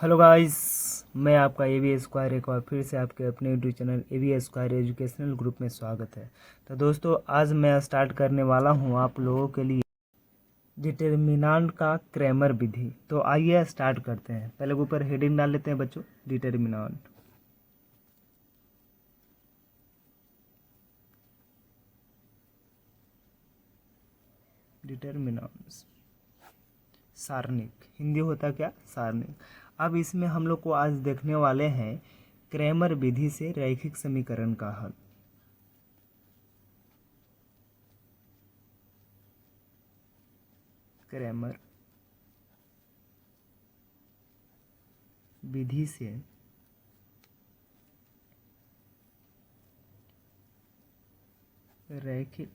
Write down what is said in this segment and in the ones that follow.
Hello guys, मैं आपका ए square एक बार फिर से आपके अपने यूट्यूब चैनल ए स्क्वायर एजुकेशनल ग्रुप में स्वागत है। तो दोस्तों, आज मैं स्टार्ट करने वाला हूं आप लोगों के लिए डिटर्मिनांट का क्रैमर विधि। तो आइए स्टार्ट करते हैं। पहले ऊपर हेडिंग डाल लेते हैं बच्चों, डिटर्मिनांट। डिटर्मिनांट्स सारणिक, हिंदी होता क्या, सारणिक। अब इसमें हम लोग को आज देखने वाले हैं क्रैमर विधि से रैखिक समीकरण का हल। क्रैमर विधि से रैखिक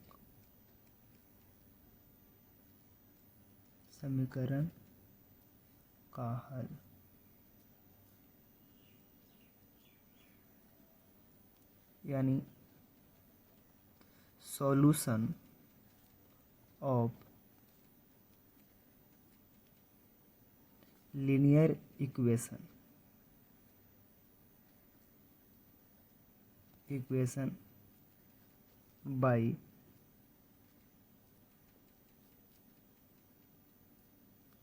समीकरण का हल। यानी solution of linear equation by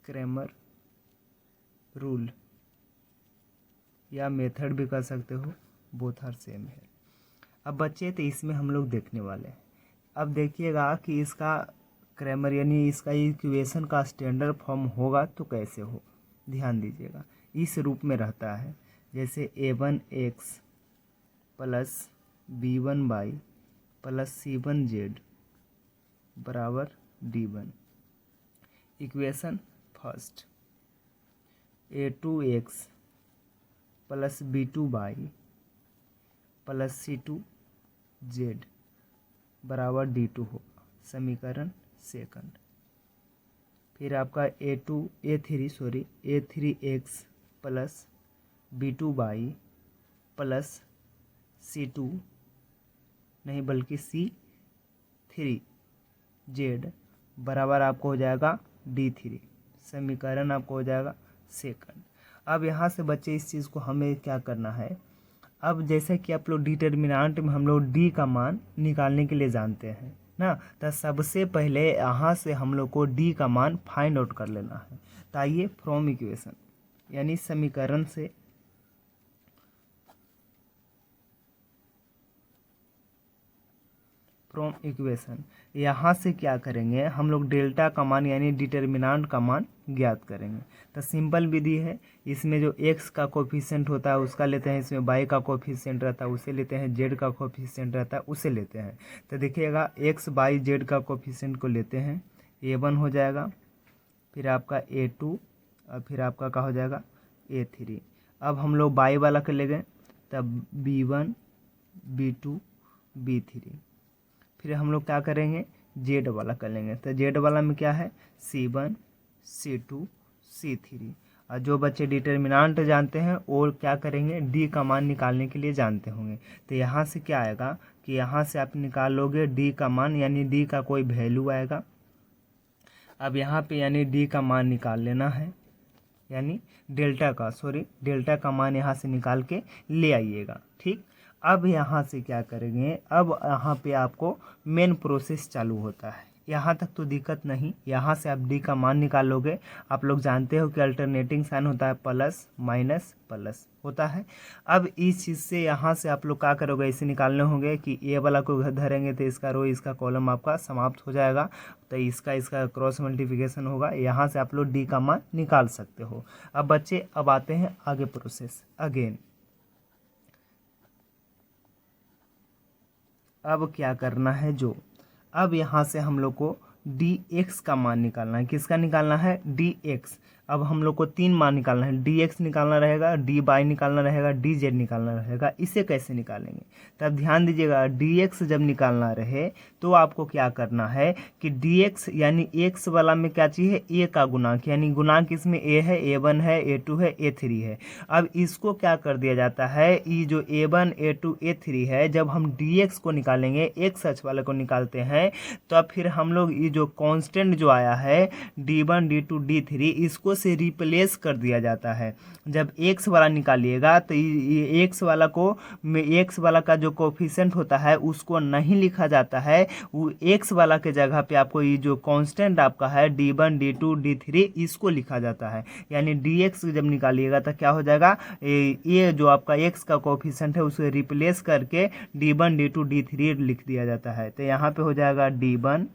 Cramer rule, या मेथड भी कर सकते हो, बोथ आर सेम है। अब बच्चे, तो इसमें हम लोग देखने वाले हैं। अब देखिएगा कि इसका क्रैमर यानी इसका इक्वेशन का स्टैंडर्ड फॉर्म होगा तो कैसे हो। ध्यान दीजिएगा, इस रूप में रहता है जैसे a1x plus b1y plus c1z बराबर d1। Equation first, a2x plus b2y plus c2z बराबर d2 होगा, समीकरण सेकंड। फिर आपका a3x plus b2y plus c2 नहीं बल्कि c3z बराबर आपको हो जाएगा d3, समीकरण आपको हो जाएगा सेकंड। अब यहाँ से बच्चे इस चीज़ को हमें क्या करना है। अब जैसे कि आप लोग डिटर्मिनेंट में हम लोग डी का मान निकालने के लिए जानते हैं ना, तो सबसे पहले यहाँ से हम लोग को डी का मान फाइंड आउट कर लेना है। तो आइए फ्रॉम इक्वेशन यानी समीकरण से फ्रॉम इक्वेशन यहाँ से क्या करेंगे हम लोग, डेल्टा का मान यानी डिटर्मिनेंट का मान ज्ञात करेंगे। तो सिंपल विधि है। इसमें जो x का कोफिशिएंट होता है उसका लेते हैं, इसमें y का कोफिशिएंट रहता है उसे लेते हैं, z का कोफिशिएंट रहता है उसे लेते हैं। तो देखिएगा x बाई z का कोफिशिएंट को लेते हैं, a1 हो जाएगा, फिर आपका a2 और फिर आपका क्या हो जाएगा a3। अब हम लोग y वाला कर ले गए, तब b1 b2 b3। फिर हम लोग क्या करेंगे, जेड वाला कर लेंगे। तो जेड वाला में क्या है, c1 c2 c3। और जो बच्चे डिटर्मिनेंट जानते हैं और क्या करेंगे, डी का मान निकालने के लिए जानते होंगे। तो यहाँ से क्या आएगा कि यहाँ से आप निकाल लोगे डी का मान, यानी डी का कोई वैल्यू आएगा। अब यहाँ पे यानी डी का मान निकाल लेना है, यानी डेल्टा का मान यहाँ से निकाल के ले आइएगा। ठीक, अब यहाँ से क्या करेंगे, अब यहाँ पे आपको मेन प्रोसेस चालू होता है। यहाँ तक तो दिक्कत नहीं, यहाँ से आप डी का मान निकाल लोगे। आप लोग जानते हो कि अल्टरनेटिंग साइन होता है, प्लस माइनस प्लस होता है। अब इस चीज़ से यहाँ से आप लोग क्या करोगे, इसे निकालने होंगे कि ए वाला को धरेंगे तो इसका रो इसका कॉलम आपका समाप्त हो जाएगा। तो इसका क्रॉस मल्टीप्लिकेशन होगा, यहाँ से आप लोग डी का मान निकाल सकते हो। अब बच्चे, अब आते हैं आगे प्रोसेस अगेन। अब क्या करना है, जो अब यहाँ से हम लोग को डी एक्स का मान निकालना है। किसका निकालना है, डी एक्स। अब हम लोग को 3 मान निकालना है, डी एक्स निकालना रहेगा, डी वाई निकालना रहेगा, डी जेड निकालना रहेगा। इसे कैसे निकालेंगे, तब ध्यान दीजिएगा, डी एक्स जब निकालना रहे तो आपको क्या करना है कि डी एक्स यानी एक्स वाला में क्या चाहिए, ए का गुणांक, यानी गुणांक इसमें ए है, a1 है, a2 है, a3 है। अब इसको क्या कर दिया जाता है, ये जो a1 a2 a3 है, जब हम डी एक्स को निकालेंगे, एक्स अक्ष वाले को निकालते हैं, तो अब फिर हम लोग ये जो कांस्टेंट जो आया है d1 d2 d3, इसको से रिप्लेस कर दिया जाता है। जब एक्स वाला निकालिएगा तो ये एक्स वाला को एक्स वाला का जो कोफिशिएंट होता है उसको नहीं लिखा जाता है, वो एक्स वाला के जगह पे आपको ये जो कांस्टेंट आपका है d1 d2 d3 इसको लिखा जाता है। यानी dx जब निकालिएगा तो क्या हो जाएगा, ये जो आपका x का कोफिशिएंट है उसे रिप्लेस करके d1 d2 d3 लिख दिया जाता है। तो यहाँ पे हो जाएगा d1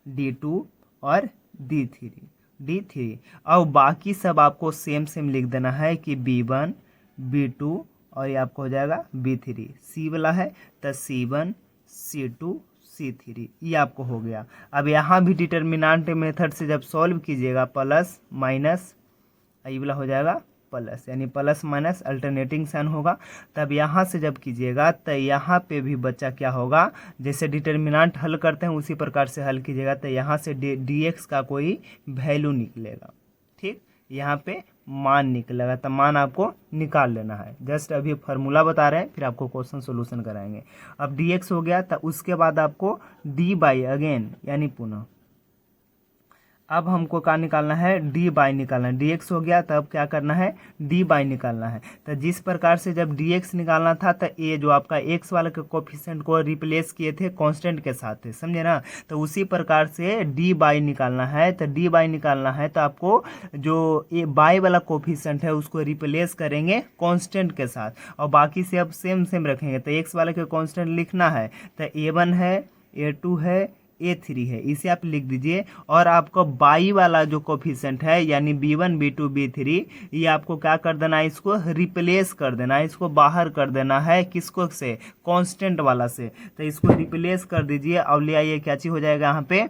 d2 और d3। अब बाकी सब आपको सेम लिख देना है कि b1 b2 और ये आपको हो जाएगा b3। c वाला है तो c1 c2 c3 ये आपको हो गया। अब यहाँ भी डिटर्मिनेंट मेथड से जब सॉल्व कीजिएगा प्लस माइनस ये वाला हो जाएगा प्लस, यानी प्लस माइनस अल्टरनेटिंग साइन होगा। तब यहाँ से जब कीजिएगा तो यहाँ पे भी बच्चा क्या होगा, जैसे डिटर्मिनेंट हल करते हैं उसी प्रकार से हल कीजिएगा तो यहाँ से dx का कोई वैल्यू निकलेगा। ठीक, यहाँ पे मान निकलेगा तो मान आपको निकाल लेना है। जस्ट अभी फार्मूला बता रहे हैं फिर आपको क्वेश्चन सोल्यूशन कराएंगे। अब dx हो गया तो उसके बाद आपको dy अगेन यानी पुनः अब हमको क्या निकालना है, डी बाई निकालना है। dx हो गया तब क्या करना है, डी बाई निकालना है। तो जिस प्रकार से जब dx निकालना था तो ये जो आपका x वाले के कोफिशिएंट को रिप्लेस किए थे कांस्टेंट के साथ थे, समझे ना। तो उसी प्रकार से डी बाई निकालना है। तो डी बाई निकालना है तो आपको जो ये बाई वाला कोफिशिएंट है उसको रिप्लेस करेंगे कांस्टेंट के साथ और बाकी से अब सेम रखेंगे। तो x वाले के कांस्टेंट लिखना है तो a1 है, a2 है, a3 है, इसे आप लिख दीजिए। और आपको बाई वाला जो कोफिशिएंट है यानी b1 b2 b3 ये आपको क्या कर देना है, इसको रिप्लेस कर देना है, इसको बाहर कर देना है किसको से, कांस्टेंट वाला से। तो इसको रिप्लेस कर दीजिए और ले आइए क्या चीज़ हो जाएगा यहाँ पे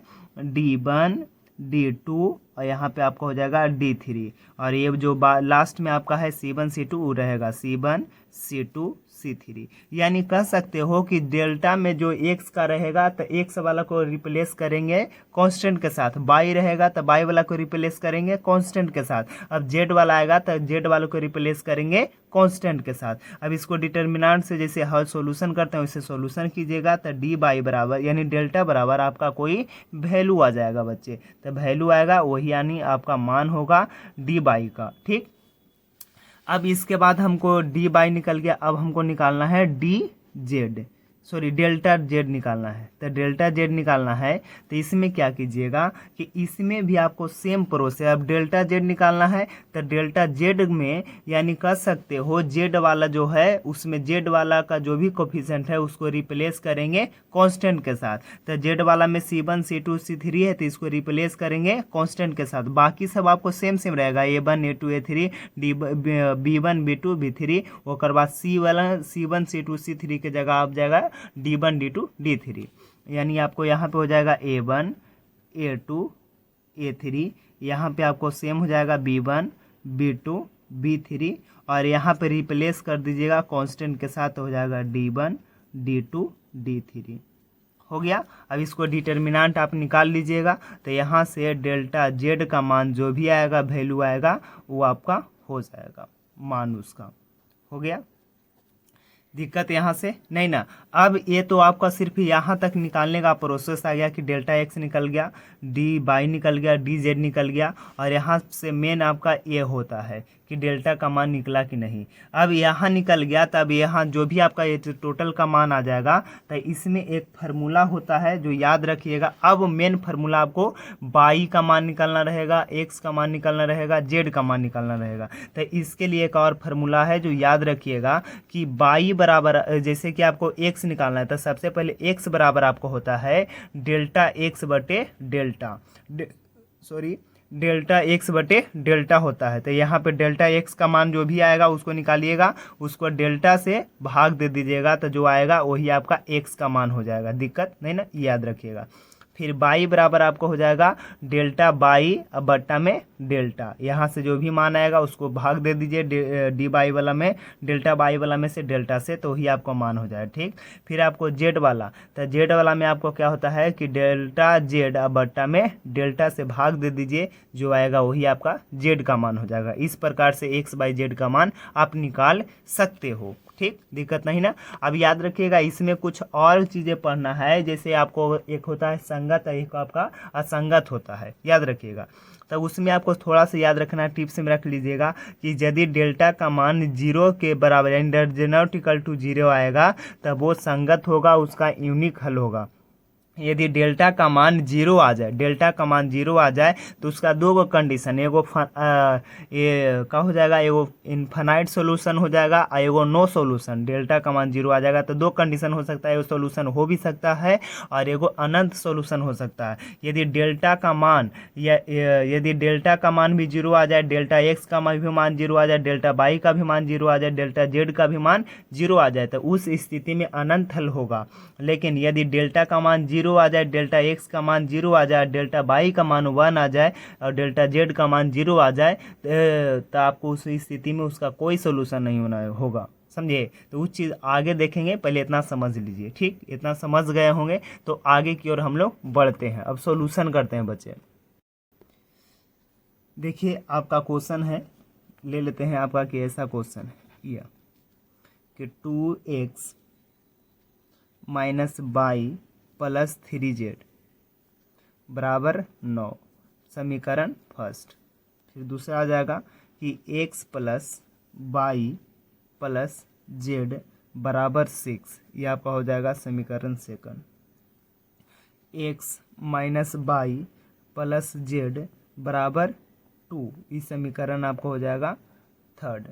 d1 d2 और यहाँ पे आपका हो जाएगा d3 और ये जो लास्ट में आपका है c1 c2 रहेगा c1 c2 c3। यानी कह सकते हो कि डेल्टा में जो x का रहेगा तो x वाला को रिप्लेस करेंगे कांस्टेंट के साथ, बाई रहेगा तो बाई वाला को रिप्लेस करेंगे कांस्टेंट के साथ। अब z वाला आएगा तो z वाले को रिप्लेस करेंगे कांस्टेंट के साथ। अब इसको डिटर्मिनेंट से जैसे हर सॉल्यूशन करते हैं वैसे सॉल्यूशन कीजिएगा तो डी बाई बराबर यानी डेल्टा बराबर आपका कोई वैल्यू आ जाएगा बच्चे। तो वैल्यू आएगा वही यानी आपका मान होगा डी बाई का। ठीक, अब इसके बाद हमको डी बाई निकल गया। अब हमको निकालना है डेल्टा जेड निकालना है। तो डेल्टा जेड निकालना है तो इसमें क्या कीजिएगा कि इसमें भी आपको सेम प्रोसेस, अब डेल्टा जेड निकालना है तो डेल्टा जेड में यानी कह सकते हो जेड वाला जो है उसमें जेड वाला का जो भी कोफिशिएंट है उसको रिप्लेस करेंगे कांस्टेंट के साथ। तो जेड वाला में c1 c2 c3 है तो इसको रिप्लेस करेंगे कांस्टेंट के साथ। बाकी सब आपको सेम रहेगा a1 a2 a3 b1 b2 b3। और बाद c1 c2 c3 के जगह आप जाएगा d1 d2 d3। यानी आपको यहाँ पे हो जाएगा a1 a2 a3, यहाँ पे आपको सेम हो जाएगा b1 b2 b3 और यहाँ पे रिप्लेस कर दीजिएगा कांस्टेंट के साथ, हो जाएगा d1 d2 d3। हो गया। अब इसको डिटर्मिनेंट आप निकाल लीजिएगा तो यहाँ से डेल्टा जेड का मान जो भी आएगा वैल्यू आएगा वो आपका हो जाएगा, मान उसका हो गया। दिक्कत यहाँ से नहीं ना। अब ये तो आपका सिर्फ यहाँ तक निकालने का प्रोसेस आ गया कि डेल्टा एक्स निकल गया, डी बाई निकल गया, डी जेड निकल गया और यहाँ से मेन आपका ये होता है कि डेल्टा का मान निकला कि नहीं। अब यहाँ निकल गया तब यहाँ जो भी आपका ये टोटल का मान आ जाएगा तो इसमें एक फार्मूला होता है जो याद रखिएगा। अब मेन फार्मूला आपको बाई का मान निकालना रहेगा, एक्स का मान निकालना रहेगा, जेड का मान निकालना रहेगा। तो इसके लिए एक और फार्मूला है जो याद रखिएगा कि बाई बराबर, जैसे कि आपको एक्स निकालना है तो सबसे पहले एक्स बराबर आपको होता है डेल्टा एक्स बटे डेल्टा एक्स बटे डेल्टा होता है। तो यहाँ पे डेल्टा एक्स का मान जो भी आएगा उसको निकालिएगा, उसको डेल्टा से भाग दे दीजिएगा तो जो आएगा वही आपका एक्स का मान हो जाएगा। दिक्कत नहीं ना, याद रखिएगा। फिर बाई बराबर आपको हो जाएगा डेल्टा बाई अब बट्टा में डेल्टा, यहाँ से जो भी मान आएगा उसको भाग दे दीजिए डी बाई वाला में, डेल्टा बाई वाला में से डेल्टा से, तो ही आपको मान हो जाए। ठीक, फिर आपको जेड वाला, तो जेड वाला में आपको क्या होता है कि डेल्टा जेड अब बट्टा में डेल्टा से भाग दे दीजिए, जो आएगा वही आपका जेड का मान हो जाएगा। इस प्रकार से एक्स बाई जेड का मान आप निकाल सकते हो। ठीक, दिक्कत नहीं ना। अब याद रखिएगा इसमें कुछ और चीज़ें पढ़ना है, जैसे आपको एक होता है संगत, एक आपका असंगत होता है, याद रखिएगा। तब उसमें आपको थोड़ा सा याद रखना, टिप्स में रख लीजिएगा कि यदि डेल्टा का मान 0 के बराबर यानी नॉट इक्वल टू 0 आएगा तब वो संगत होगा, उसका यूनिक हल होगा। यदि डेल्टा का मान 0 आ जाए, डेल्टा का मान 0 आ जाए तो उसका दो गो कंडीशन, एगो ये क्या हो जाएगा, एगो इनफाइनाइट सोल्यूशन हो जाएगा और एगो नो सोल्यूशन। डेल्टा का मान 0 आ जाएगा तो दो कंडीशन हो सकता है, एगो सोल्यूशन हो भी सकता है और एगो अनंत सोल्यूशन हो सकता है। यदि डेल्टा का मान यदि डेल्टा का मान भी 0 आ जाए, डेल्टा एक्स का भी मान 0 आ जाए, डेल्टा वाई का भी मान 0 आ जाए, डेल्टा जेड का भी मान 0 आ जाए तो उस स्थिति में अनंत हल होगा। लेकिन यदि डेल्टा का मान 0 आ जाए, डेल्टा एक्स का मान 0 आ जाए, डेल्टा वाई का मान 1 आ जाए और डेल्टा जेड का मान 0 आ जाए तो आपको उस स्थिति में उसका कोई सोल्यूशन नहीं होना होगा, समझे। तो उस चीज़ आगे देखेंगे, पहले इतना समझ लीजिए, ठीक। इतना समझ गए होंगे तो आगे की ओर हम लोग बढ़ते हैं। अब सोल्यूशन करते हैं बच्चे। देखिए आपका क्वेश्चन है, ले लेते हैं आपका कि ऐसा क्वेश्चन है यह कि 2x minus y plus 3z बराबर 9, समीकरण फर्स्ट। फिर दूसरा आ जाएगा कि x plus y plus z बराबर 6, यह आपका हो जाएगा समीकरण second. x minus y plus z बराबर 2, इस समीकरण आपको हो जाएगा थर्ड।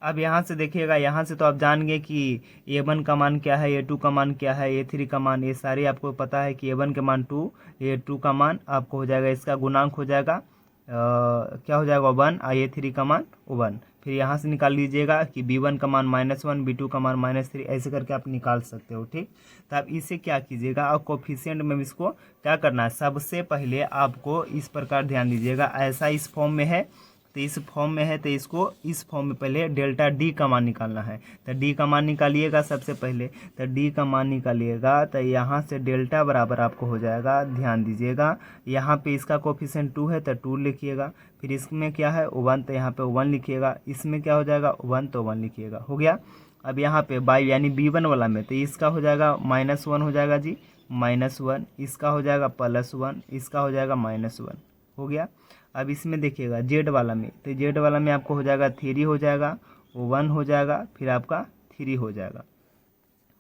अब यहाँ से देखिएगा, यहाँ से तो आप जान गए कि a1 का मान क्या है, a2 का मान क्या है, a3 का मान, ये सारे आपको पता है कि a1 के मान 2, a2 का मान आपको हो जाएगा, इसका गुणांक हो जाएगा क्या हो जाएगा 1 और a3 का मान 1। फिर यहाँ से निकाल लीजिएगा कि b1 का मान -1, b2 का मान -3, ऐसे करके आप निकाल सकते हो, ठीक। तो आप इसे क्या कीजिएगा, और कोफिशिएंट में इसको क्या करना है, सबसे पहले आपको इस प्रकार ध्यान दीजिएगा, ऐसा इस फॉर्म में है तो इस फॉर्म में है तो इसको इस फॉर्म में पहले डेल्टा डी का मान निकालना है। तो डी का मान निकालिएगा सबसे पहले, तो डी का मान निकालिएगा तो यहाँ से डेल्टा बराबर आपको हो जाएगा, ध्यान दीजिएगा यहाँ पे इसका कोफिशिएंट 2 है तो 2 लिखिएगा, फिर इसमें क्या है 1 तो यहाँ पे 1 लिखिएगा, इसमें क्या हो जाएगा 1 तो 1 लिखिएगा, हो गया। अब यहाँ पे बाई यानी b1 वाला में तो इसका हो जाएगा -1 हो जाएगा जी, -1, इसका हो जाएगा +1, इसका हो जाएगा -1, हो गया। अब इसमें देखिएगा जेड वाला में, तो जेड वाला में आपको हो जाएगा 3 हो जाएगा, 1 हो जाएगा, फिर आपका 3 हो जाएगा,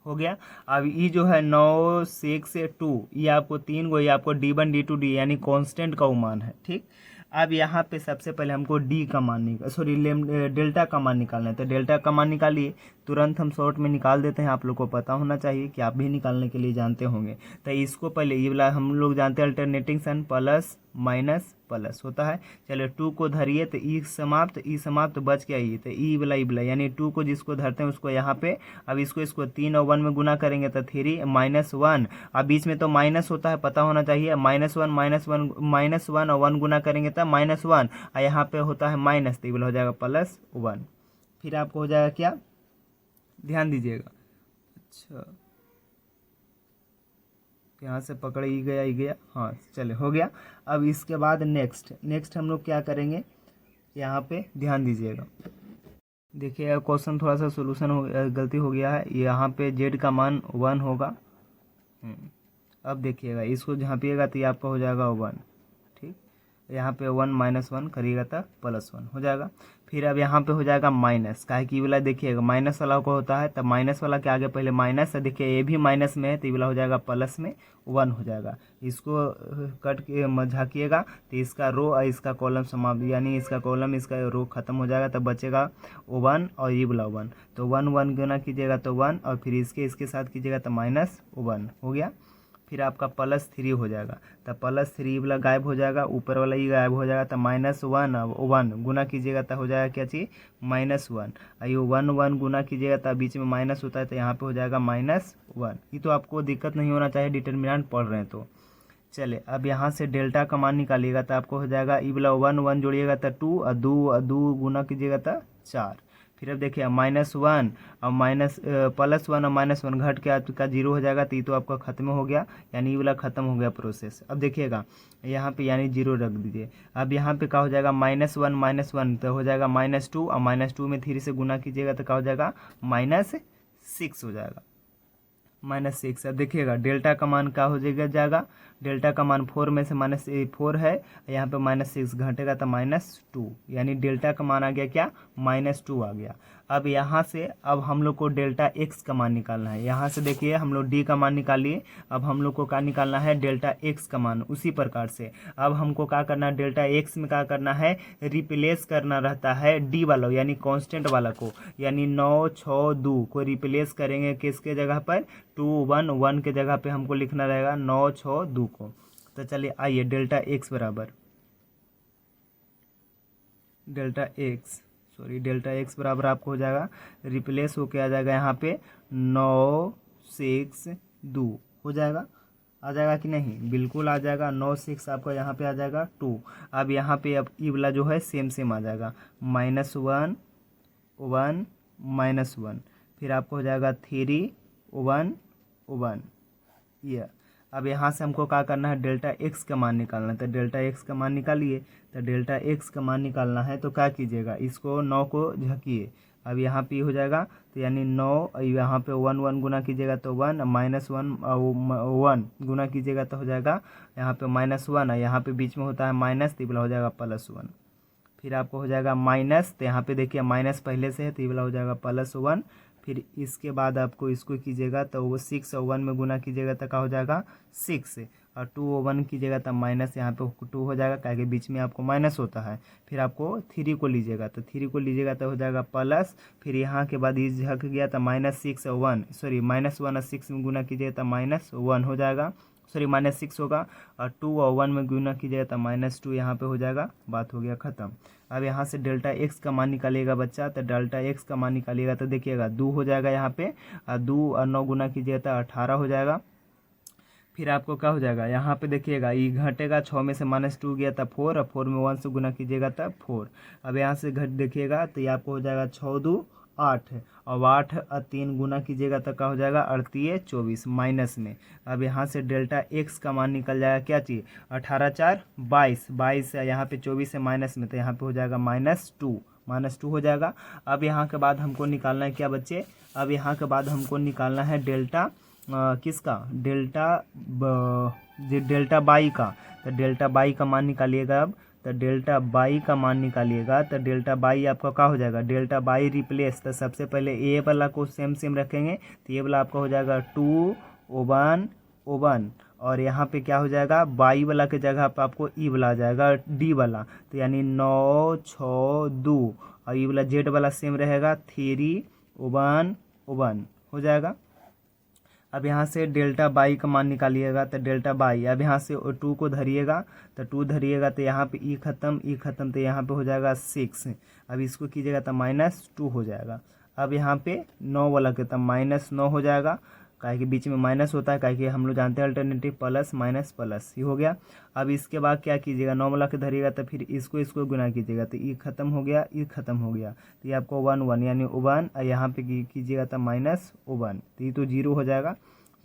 हो गया। अब ये जो है 9 6 2, ये आपको 3 गो, ये आपको d1 d2 d यानी कांस्टेंट का मान है, ठीक। अब यहाँ पे सबसे पहले हमको डी का मान डेल्टा का मान निकालना है, तो डेल्टा का मान निकालिए, तुरंत हम शॉर्ट में निकाल देते हैं, आप लोग को पता होना चाहिए कि आप भी निकालने के लिए जानते होंगे। तो इसको पहले ये वाला हम लोग जानते हैं alternating sign plus minus plus होता है, चलो 2 को धरिए तो ई समाप्त बच गया ये, तो ई वाला यानी 2 को जिसको धरते हैं उसको यहाँ पे, अब इसको 3 और 1 में गुना करेंगे तो 3 -1, अब बीच में तो माइनस होता है, पता होना चाहिए, -1 और 1 गुना करेंगे तब -1 और यहाँ पे होता है माइनस, तो ये वाला हो जाएगा +1। फिर आपको हो जाएगा क्या, ध्यान दीजिएगा, अच्छा यहाँ से पकड़ ही गया, हाँ चले हो गया। अब इसके बाद नेक्स्ट हम लोग क्या करेंगे, यहाँ पे ध्यान दीजिएगा, देखिए क्वेश्चन थोड़ा सा सोल्यूशन गलती हो गया है, यहाँ पे जेड का मान 1 होगा। अब देखिएगा इसको झाँपिएगा तो ये आपका हो जाएगा 1, ठीक। यहाँ पे 1 -1 करिएगा तो +1 हो जाएगा। फिर अब यहाँ पे हो जाएगा माइनस, काहे कि वाला देखिएगा माइनस वाला को होता है, तब माइनस वाला के आगे पहले माइनस है, देखिए ये भी माइनस में है तो ये वाला हो जाएगा प्लस में 1 हो जाएगा। इसको कट के झाँकिएगा तो इसका रो और इसका कॉलम समाप्त, यानी इसका कॉलम इसका रो खत्म हो जाएगा, तब बचेगा 1 और ये वाला 1, तो 1 गुना कीजिएगा तो 1 और फिर इसके साथ कीजिएगा तो -1 हो गया। फिर आपका +3 हो जाएगा, तब +3 वाला गायब हो जाएगा, ऊपर वाला ही गायब हो जाएगा, तो -1 गुना कीजिएगा तो हो जाएगा क्या चीज़ -1, और ये 1 गुना कीजिएगा तो बीच में माइनस होता है तो यहाँ पे हो जाएगा -1। ये तो आपको दिक्कत नहीं होना चाहिए, डिटर्मिनेंट पढ़ रहे हैं तो। चले अब यहाँ से डेल्टा का मान निकालिएगा तो आपको हो जाएगा ये वाला 1 जोड़िएगा तो 2 और 2 गुना कीजिएगा तो 4। फिर अब देखिए -1 और +1 और -1 घट के आपका 0 हो जाएगा, तो ये तो आपका खत्म हो गया, यानी ये वाला खत्म हो गया प्रोसेस। अब देखिएगा यहाँ पे यानी 0 रख दीजिए। अब यहाँ पे क्या हो जाएगा -1 तो हो जाएगा -2 और -2 में 3 से गुना कीजिएगा तो क्या हो जाएगा 6 हो जाएगा, -6। अब देखिएगा डेल्टा का मान क्या हो जाएगा, डेल्टा का मान 4 में से -4 है, यहाँ पे -6 घटेगा तो -2, यानी डेल्टा का मान आ गया क्या, -2 आ गया। अब यहाँ से अब हम लोग को डेल्टा एक्स का मान निकालना है। यहाँ से देखिए हम लोग डी का मान निकालिए, अब हम लोग को क्या निकालना है, डेल्टा एक्स का मान। उसी प्रकार से अब हमको क्या करना है, डेल्टा एक्स में क्या करना है, रिप्लेस करना रहता है डी वाला यानी कांस्टेंट वाला को, यानी 9 6 2 को रिप्लेस करेंगे किसके जगह पर, 2 1 1 के जगह पे हमको लिखना रहेगा 9 6 2 को। तो चलिए आइए डेल्टा एक्स बराबर डेल्टा एक्स बराबर आपको हो जाएगा, रिप्लेस होके आ जाएगा यहाँ पे 9 6 2 हो जाएगा, आ जाएगा कि नहीं, बिल्कुल आ जाएगा। 9 6 आपका यहाँ पे आ जाएगा 2। अब यहाँ पे अब ई वाला जो है सेम आ जाएगा, -1 1 -1, फिर आपको हो जाएगा 3 1 1 ये। अब यहाँ से हमको क्या करना है, डेल्टा एक्स का मान निकालना है। तो डेल्टा एक्स का मान निकालिए, तो डेल्टा एक्स का मान निकालना है तो क्या कीजिएगा, इसको 9 को झकिए, अब यहाँ पे हो जाएगा, तो यानी 9 यहाँ पे 1 1 गुना कीजिएगा तो 1 -1 गुना कीजिएगा तो हो जाएगा यहाँ पे -1, यहाँ पे बीच में होता है माइनस, तो ये वाला हो जाएगा +1। फिर आपको हो जाएगा माइनस, तो यहाँ पे देखिए माइनस पहले से है तो ये वाला हो जाएगा +1। फिर इसके बाद आपको इसको कीजिएगा तो वो 6 और 1 में गुना कीजिएगा तो क्या हो जाएगा 6, और 2 और 1 कीजिएगा तो माइनस यहाँ पे 2 हो जाएगा, क्या कि बीच में आपको माइनस होता है। फिर आपको 3 को लीजिएगा तो 3 को लीजिएगा तो हो जाएगा प्लस, फिर यहाँ के बाद ये झक गया तो -6 और 1 सॉरी -1 और 6 में गुना कीजिएगा तो -1 हो जाएगा, सॉरी -6 होगा, और 2 और 1 में गुना कीजिएगा तो -2 यहाँ पे हो जाएगा, बात हो गया ख़त्म। अब यहाँ से डेल्टा एक्स का मान निकालिएगा बच्चा, तो डेल्टा एक्स का मान निकालिएगा तो देखिएगा 2 हो जाएगा यहाँ पे, और 2 और 9 गुना कीजिएगा तो 18 हो जाएगा। फिर आपको क्या हो जाएगा, यहाँ पे देखिएगा ये घटेगा, 6 में से -2 गया था 4, और 4 में 1 से गुना कीजिएगा तब 4। अब यहाँ से घट देखिएगा तो ये आपको हो जाएगा 6 2 8, और 8 और 3 गुना कीजिएगा तो क्या हो जाएगा 38 24 माइनस में। अब यहाँ से डेल्टा एक्स का मान निकल जाएगा क्या चीज़, 18 4 22 है, यहाँ पे 24 है माइनस में, तो यहाँ पे हो जाएगा -2 हो जाएगा। अब यहाँ के बाद हमको निकालना है क्या बच्चे, अब यहाँ के बाद हमको निकालना है डेल्टा किसका, डेल्टा बाई का। तो डेल्टा बाई का मान निकालिएगा अब, तो डेल्टा बाई का मान निकालिएगा तो डेल्टा बाई आपका क्या हो जाएगा, डेल्टा बाई रिप्लेस, तो सबसे पहले ए वाला को सेम रखेंगे, तो ये वाला आपका हो जाएगा 2 1 और यहाँ पे क्या हो जाएगा, बाई वाला के जगह पे आपको ई वाला आ जाएगा डी वाला, तो यानी 9 6 2, और ई वाला जेड वाला सेम रहेगा 3 1 हो जाएगा। अब यहाँ से डेल्टा बाई का मान निकालिएगा तो डेल्टा बाई, अब यहाँ से 2 को धरिएगा तो 2 धरिएगा तो यहाँ पे ई खत्म तो यहाँ पे हो जाएगा 6। अब इसको कीजिएगा तो -2 हो जाएगा। अब यहाँ पे 9 वाला के तब -9 हो जाएगा, काहे कि बीच में माइनस होता है, काहे कि हम लोग जानते हैं अल्टरनेटिव प्लस माइनस प्लस ही हो गया। अब इसके बाद क्या कीजिएगा, 9 वाला के धरिएगा तो फिर इसको गुना कीजिएगा तो ई खत्म हो गया, तो ये आपको 1 1 यानी 1, यहाँ पे कीजिएगा तो -1, तो ये तो 0 हो जाएगा।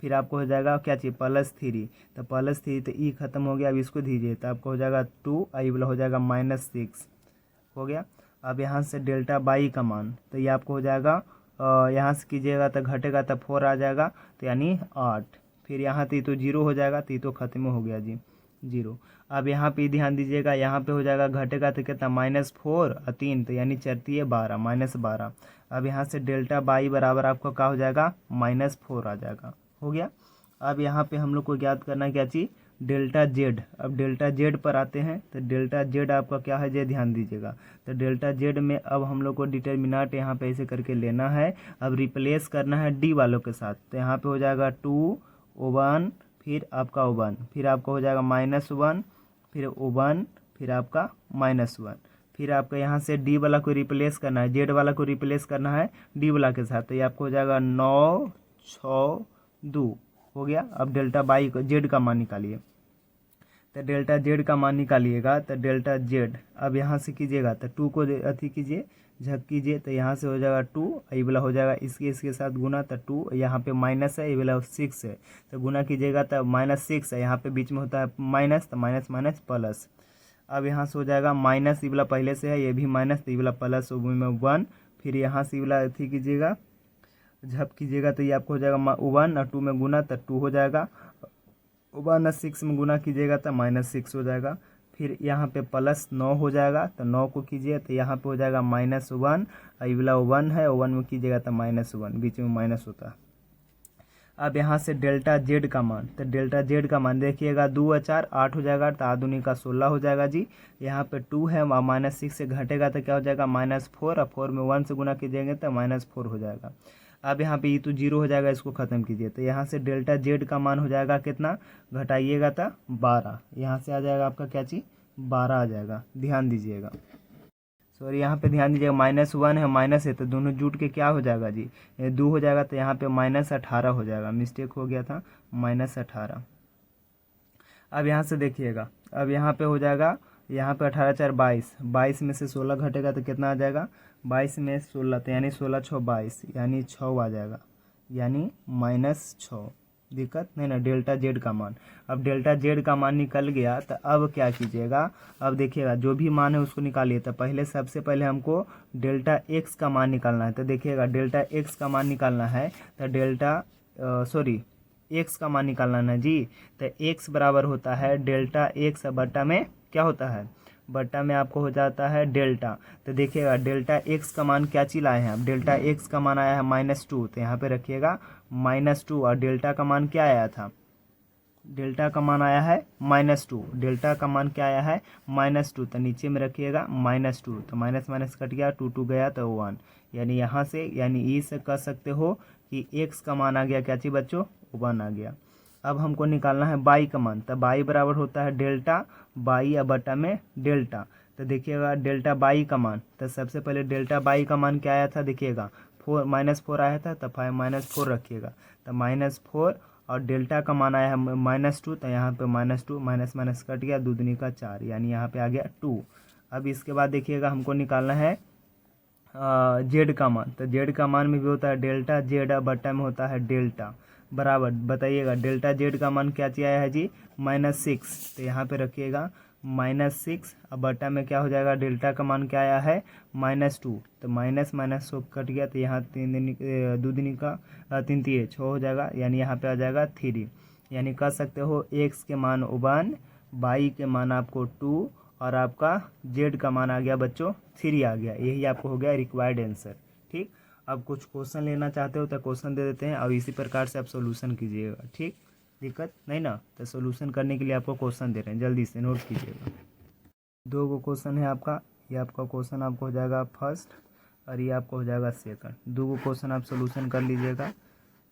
फिर आपको हो जाएगा क्या चाहिए, +3, तो +3 तो ई खत्म हो गया। अब इसको दीजिए तो आपको हो जाएगा 2, आई वाला हो जाएगा -6 हो गया। अब यहाँ से डेल्टा बाई का मान, तो ये आपको हो जाएगा यहाँ से कीजिएगा तो घटेगा तो 4 आ जाएगा, तो यानी 8। फिर यहाँ तो 0 हो जाएगा, तो ये तो खत्म हो गया जी 0। अब यहाँ पे ध्यान दीजिएगा, यहाँ पे हो जाएगा घटेगा तो कितना -4 और 3, तो यानी 4 12 -12। अब यहाँ से डेल्टा बाई बराबर आपको क्या हो जाएगा, -4 आ जाएगा, हो गया। अब यहाँ पे हम लोग को ज्ञात करना क्या चीज़, डेल्टा जेड। अब डेल्टा जेड पर आते हैं, तो डेल्टा जेड आपका क्या है जे ध्यान दीजिएगा। तो डेल्टा जेड में अब हम लोग को डिटर्मिनेंट यहाँ पे ऐसे करके लेना है, अब रिप्लेस करना है डी वालों के साथ। तो यहाँ पे हो जाएगा 2 1, फिर आपका 1, फिर आपका हो जाएगा -1, फिर 1, फिर आपका -1, फिर आपका यहाँ से डी वाला को रिप्लेस करना है, जेड वाला को रिप्लेस करना है डी वाला के साथ। तो ये आपको हो जाएगा 9 6 2 हो गया। अब डेल्टा बाई को जेड का मान निकालिए, तो डेल्टा जेड का मान निकालिएगा तो डेल्टा जेड अब यहाँ से कीजिएगा तो 2 को अथी कीजिए, झक कीजिए, तो यहाँ से हो जाएगा 2, ये वाला हो जाएगा इसके साथ गुना, तो 2 यहाँ पे माइनस है, ये वाला 6 है, तो गुना कीजिएगा तो -6 है, यहाँ पे बीच में होता है माइनस, तो माइनस माइनस प्लस। अब यहाँ से हो जाएगा माइनस, ये वाला पहले से है, ये भी माइनस, तो ये वाला प्लस में 1, फिर यहाँ से ये वाला अथी कीजिएगा जब कीजिएगा तो ये आपको हो जाएगा 1 और 2 में गुना तो 2 हो जाएगा, 1 और 6 में गुना कीजिएगा तो -6 हो जाएगा। फिर यहाँ पे +9 हो जाएगा तो 9 को कीजिए तो यहाँ पे हो जाएगा -1, ये वाला 1 है, 1 में कीजिएगा तो -1, बीच में माइनस होता है। अब यहाँ से डेल्टा जेड का मान, तो डेल्टा जेड का मान देखिएगा 2 और 4 8 हो जाएगा, तो आधुनिक का 16 हो जाएगा जी। यहाँ पे 2 है, -6 से घटेगा तो क्या हो जाएगा -4, और 4 में 1 से गुना कीजिएंगे तो -4 हो जाएगा। अब यहाँ पे ये तो 0 हो जाएगा, इसको खत्म कीजिए तो यहाँ से डेल्टा जेड का मान हो जाएगा कितना, घटाइएगा तो 12, यहाँ से आ जाएगा आपका क्या चीज़ 12 आ जाएगा। ध्यान दीजिएगा, सॉरी यहाँ पे ध्यान दीजिएगा, -1 है माइनस है तो दोनों जुट के क्या हो जाएगा जी, 2 हो जाएगा, तो यहाँ पे -18 हो जाएगा, मिस्टेक हो गया था, -18। अब यहाँ से देखिएगा, अब यहाँ पे हो जाएगा, यहाँ पे 18 4 22, 22 में से 16 घटेगा तो कितना आ जाएगा, 22 में 16 तो यानी 16 6 22, यानी 6 आ जाएगा, यानी -6। दिक्कत नहीं ना। डेल्टा जेड का मान, अब डेल्टा जेड का मान निकल गया तो अब क्या कीजिएगा, अब देखिएगा जो भी मान है उसको निकालिए। तो पहले सबसे पहले हमको डेल्टा एक्स का मान निकालना है, तो देखिएगा डेल्टा एक्स का मान निकालना है तो एक्स का मान निकालना है जी। तो एक्स बराबर होता है डेल्टा एक्स बट्टा में क्या होता है, बट्टा में आपको हो जाता है डेल्टा। तो देखिएगा डेल्टा एक्स का मान क्या चीज लाए हैं, अब डेल्टा एक्स का मान आया है -2, तो यहाँ पे रखिएगा -2, और डेल्टा का मान क्या आया था, डेल्टा का मान आया है -2, डेल्टा का मान क्या आया है -2, तो नीचे में रखिएगा -2, तो माइनस माइनस कट गया, 2 2 गया तो 1, यानी यहाँ से यानी ई से कह सकते हो कि एक्स का मान आ गया क्या चीज बच्चों, 1 आ गया। अब हमको निकालना है बाई का मान, तो बाई बराबर होता है डेल्टा बाई या बटा में डेल्टा। तो देखिएगा डेल्टा बाई का मान, तो सबसे पहले डेल्टा बाई का मान क्या आया था, देखिएगा -4 आया था, तो -4 रखिएगा, तो -4, और डेल्टा का मान आया है -2, तो यहाँ पे -2 माइनस माइनस कट गया, 2 दूनी का 4, यानी यहाँ पे आ गया 2। अब इसके बाद देखिएगा हमको निकालना है जेड का मान, तो जेड का मान में भी होता है डेल्टा जेड, बट्टा में होता है डेल्टा बराबर, बताइएगा डेल्टा जेड का मान क्या चाहिए है जी -6, तो यहाँ पे रखिएगा -6, अब बट्टा में क्या हो जाएगा, डेल्टा का मान क्या आया है -2, तो माइनस माइनस कट गया, तो यहाँ 2 दूनी का 3 3 6 हो जाएगा, यानी यहाँ पे आ जाएगा 3, यानी कह सकते हो एक्स के मान 1, बाई के मान आपको 2, और आपका जेड का मान आ गया बच्चों 3 आ गया। यही आपको हो गया रिक्वायर्ड आंसर। ठीक, अब कुछ क्वेश्चन लेना चाहते हो तो क्वेश्चन दे देते हैं, और इसी प्रकार से आप सोल्यूशन कीजिएगा। ठीक, दिक्कत नहीं ना। तो सोल्यूशन करने के लिए आपको क्वेश्चन दे रहे हैं, जल्दी से नोट कीजिएगा। 2 गो क्वेश्चन है आपका, ये आपका क्वेश्चन आपको हो जाएगा फर्स्ट, और ये आपको हो जाएगा सेकंड। 2 गो क्वेश्चन आप सोल्यूशन कर लीजिएगा।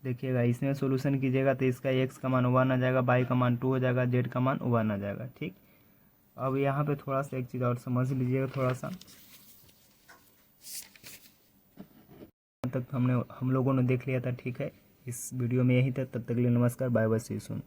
देखिएगा इसमें सोल्यूशन कीजिएगा तो इसका एक्स का मान 1 आ जाएगा, बाई का मान 2 हो जाएगा, जेड का मान 1 आ जाएगा। ठीक, अब यहाँ पे थोड़ा सा एक चीज़ और समझ लीजिएगा, थोड़ा सा तक हम लोगों ने देख लिया था। ठीक है, इस वीडियो में यही था, तब तक के लिए नमस्कार, bye bye, see you soon.